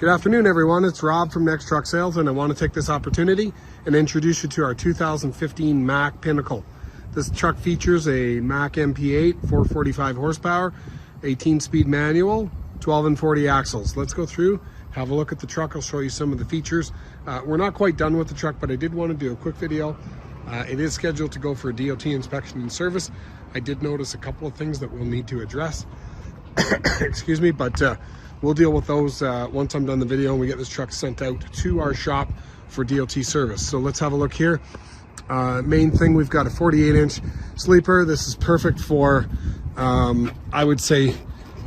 Good afternoon, everyone. It's Rob from Next Truck Sales, and I want to take this opportunity and introduce you to our 2015 Mack Pinnacle. This truck features a Mack MP8, 445 horsepower, 18-speed manual, 12 and 40 axles. Let's go through, have a look at the truck. I'll show you some of the features. We're not quite done with the truck, but I did want to do a quick video. It is scheduled to go for a DOT inspection and service. I did notice a couple of things that we'll need to address. Excuse me, but we'll deal with those once I'm done the video and we get this truck sent out to our shop for DOT service. So let's have a look here. Main thing, we've got a 48-inch sleeper. This is perfect for, I would say,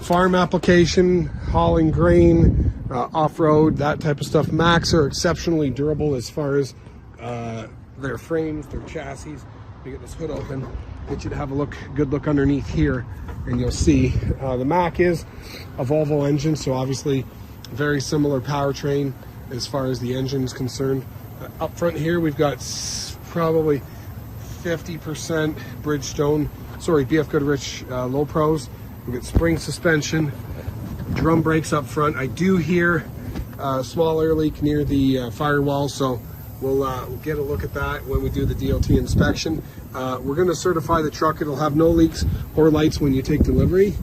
farm application, hauling grain, off-road, that type of stuff. Macks are exceptionally durable as far as their frames, their chassis. We get this hood open, get you to have a good look underneath here, and you'll see the Mack is a Volvo engine, so obviously very similar powertrain as far as the engine is concerned. Up front here, we've got probably 50% Bridgestone, BF Goodrich low pros. We get spring suspension, drum brakes up front. I do hear a small air leak near the firewall, so we'll get a look at that when we do the DOT inspection. We're going to certify the truck. It'll have no leaks or lights when you take delivery.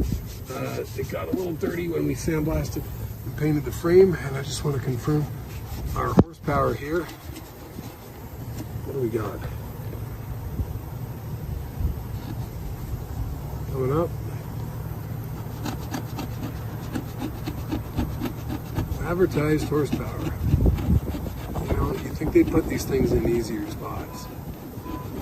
It got a little dirty when we sandblasted and painted the frame, and I just want to confirm our horsepower here. What do we got? Coming up. Advertised horsepower. You know, you think they put these things in easier spots.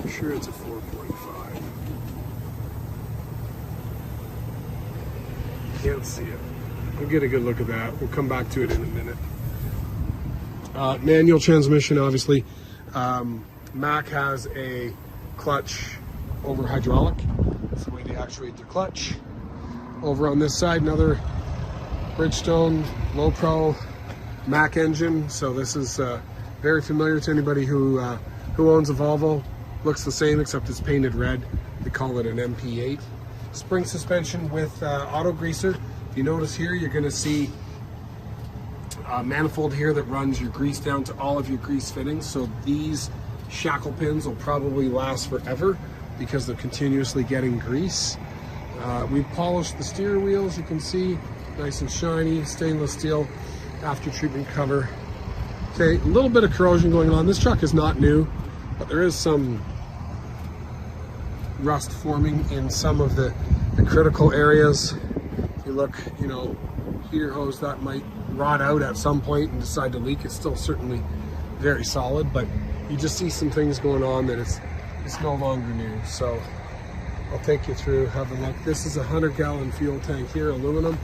I'm sure it's a 445. Can't see it. We'll get a good look at that. We'll come back to it in a minute. Manual transmission, obviously. Mack has a clutch over hydraulic. That's the way they actuate their clutch. Over on this side, another Bridgestone low pro Mack engine. So this is very familiar to anybody who owns a Volvo. Looks the same except it's painted red. They call it an MP8. Spring suspension with auto greaser. If you notice here, you're going to see a manifold here that runs your grease down to all of your grease fittings. So these shackle pins will probably last forever because they're continuously getting grease. We've polished the steering wheels, you can see, nice and shiny, stainless steel after treatment cover. Okay, a little bit of corrosion going on. This truck is not new, but there is some rust forming in some of the critical areas. If you look, you know, heater hose, that might rot out at some point and decide to leak. It's still certainly very solid, but you just see some things going on that it's no longer new. So I'll take you through, have a look. This is a 100-gallon fuel tank here, aluminum.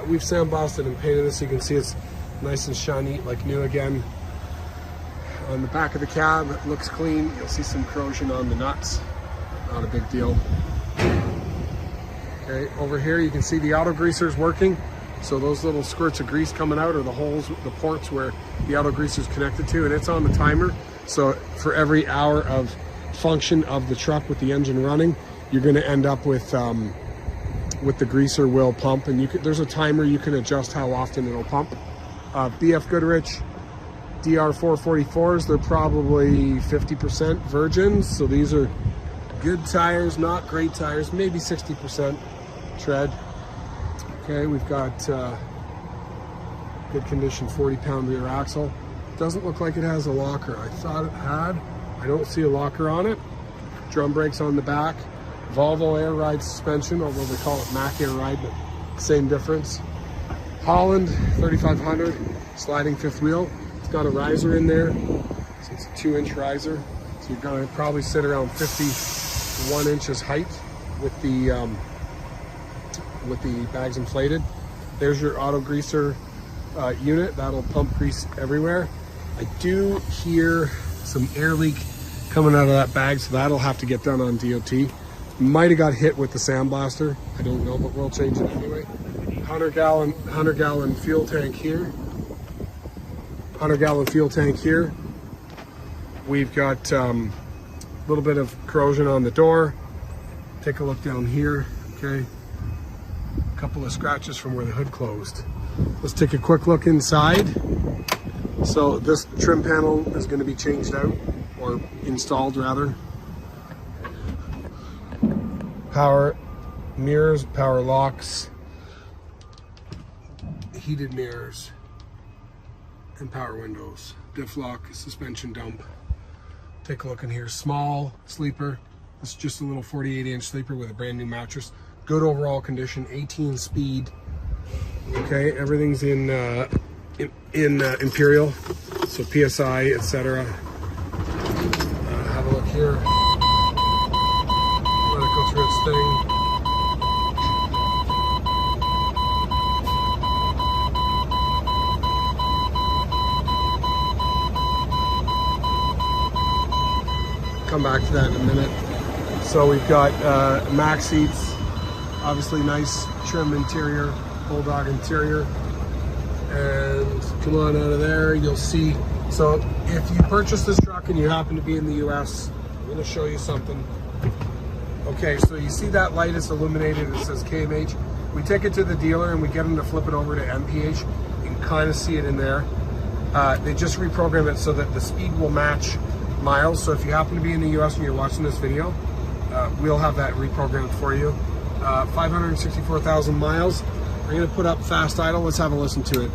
We've sandblasted and painted this. You can see it's nice and shiny, like new again. On the back of the cab, it looks clean. You'll see some corrosion on the nuts. Not a big deal. Okay, over here you can see the auto greaser is working. So those little squirts of grease coming out are the holes, the ports where the auto greaser is connected to, and it's on the timer. So for every hour of function of the truck with the engine running, you're going to end up with the greaser will pump, and there's a timer you can adjust how often it'll pump. BF Goodrich DR444s, they're probably 50% virgins, so these are good tires, not great tires, maybe 60% tread. Okay, we've got good condition 40-pound rear axle. Doesn't look like it has a locker. I thought it had. I don't see a locker on it. Drum brakes on the back. Volvo air ride suspension, although they call it Mack air ride, but same difference. Holland 3500 sliding fifth wheel. It's got a riser in there, so it's a 2-inch riser. So you're going to probably sit around 51 inches height with the bags inflated. There's your auto greaser unit. That'll pump grease everywhere. I do hear some air leak coming out of that bag, so that'll have to get done on DOT. Might have got hit with the sandblaster. I don't know, but we'll change it anyway. 100-gallon fuel tank here. 100-gallon fuel tank here. We've got a little bit of corrosion on the door. Take a look down here, okay? A couple of scratches from where the hood closed. Let's take a quick look inside. So this trim panel is going to be changed out, or installed rather. Power mirrors, power locks, heated mirrors, and power windows. Diff lock, suspension dump. Take a look in here. Small sleeper. It's just a little 48-inch sleeper with a brand new mattress. Good overall condition. 18 speed. Okay, everything's in Imperial, so PSI, etc. Have a look here. Let it go through its thing. Come back to that in a minute. So we've got Mack seats, obviously nice trim interior, bulldog interior, and come on out of there, you'll see. So if you purchase this truck and you happen to be in the US, I'm going to show you something. Okay, so you see that light is illuminated, it says KMH. We take it to the dealer and we get them to flip it over to MPH. You can kind of see it in there. They just reprogram it so that the speed will match miles. So if you happen to be in the US and you're watching this video, we'll have that reprogrammed for you. 564,000 miles. I'm going to put up fast idle. Let's have a listen to it.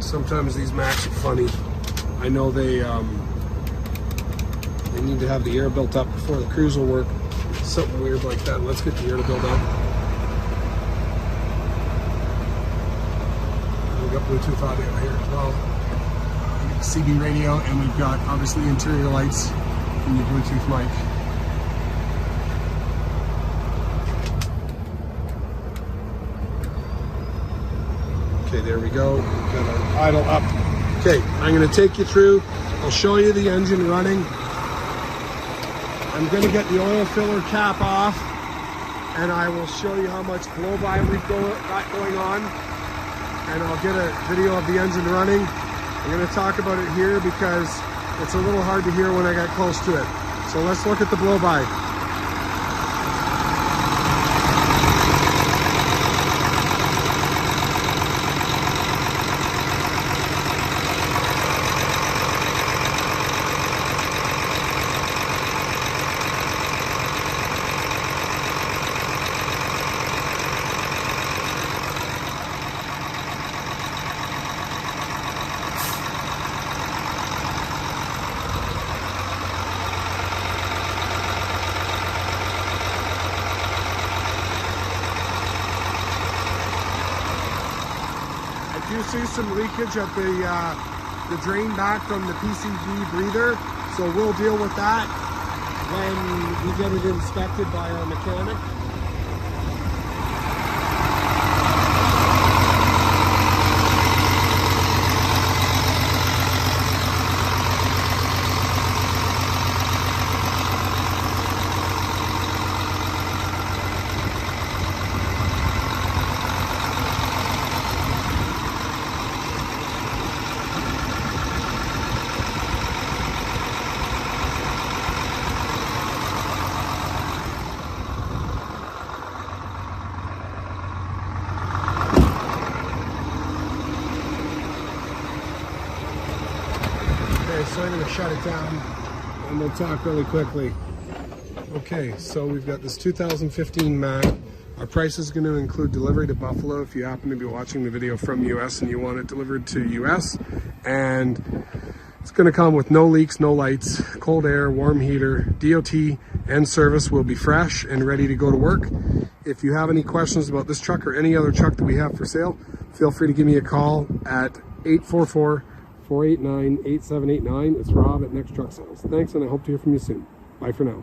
Sometimes these Macks are funny. I know they need to have the air built up before the cruise will work. Something weird like that. Let's get the air to build up. We've got Bluetooth audio here as well. CB radio, and we've got obviously interior lights and your Bluetooth mic. Okay, there we go. We've got our idle up. Okay, I'm going to take you through. I'll show you the engine running. I'm going to get the oil filler cap off, and I will show you how much blow-by we've got going on, and I'll get a video of the engine running. I'm going to talk about it here because it's a little hard to hear when I get close to it. So let's look at the blow-by. You see some leakage at the drain back from the PCV breather, so we'll deal with that when we get it inspected by our mechanic. So I'm going to shut it down and we'll talk really quickly. Okay, so we've got this 2015 Mack. Our price is going to include delivery to Buffalo if you happen to be watching the video from US and you want it delivered to US. And it's going to come with no leaks, no lights, cold air, warm heater, DOT, and service will be fresh and ready to go to work. If you have any questions about this truck or any other truck that we have for sale, feel free to give me a call at 844-489-8789. It's Rob at Next Truck Sales. Thanks, and I hope to hear from you soon. Bye for now.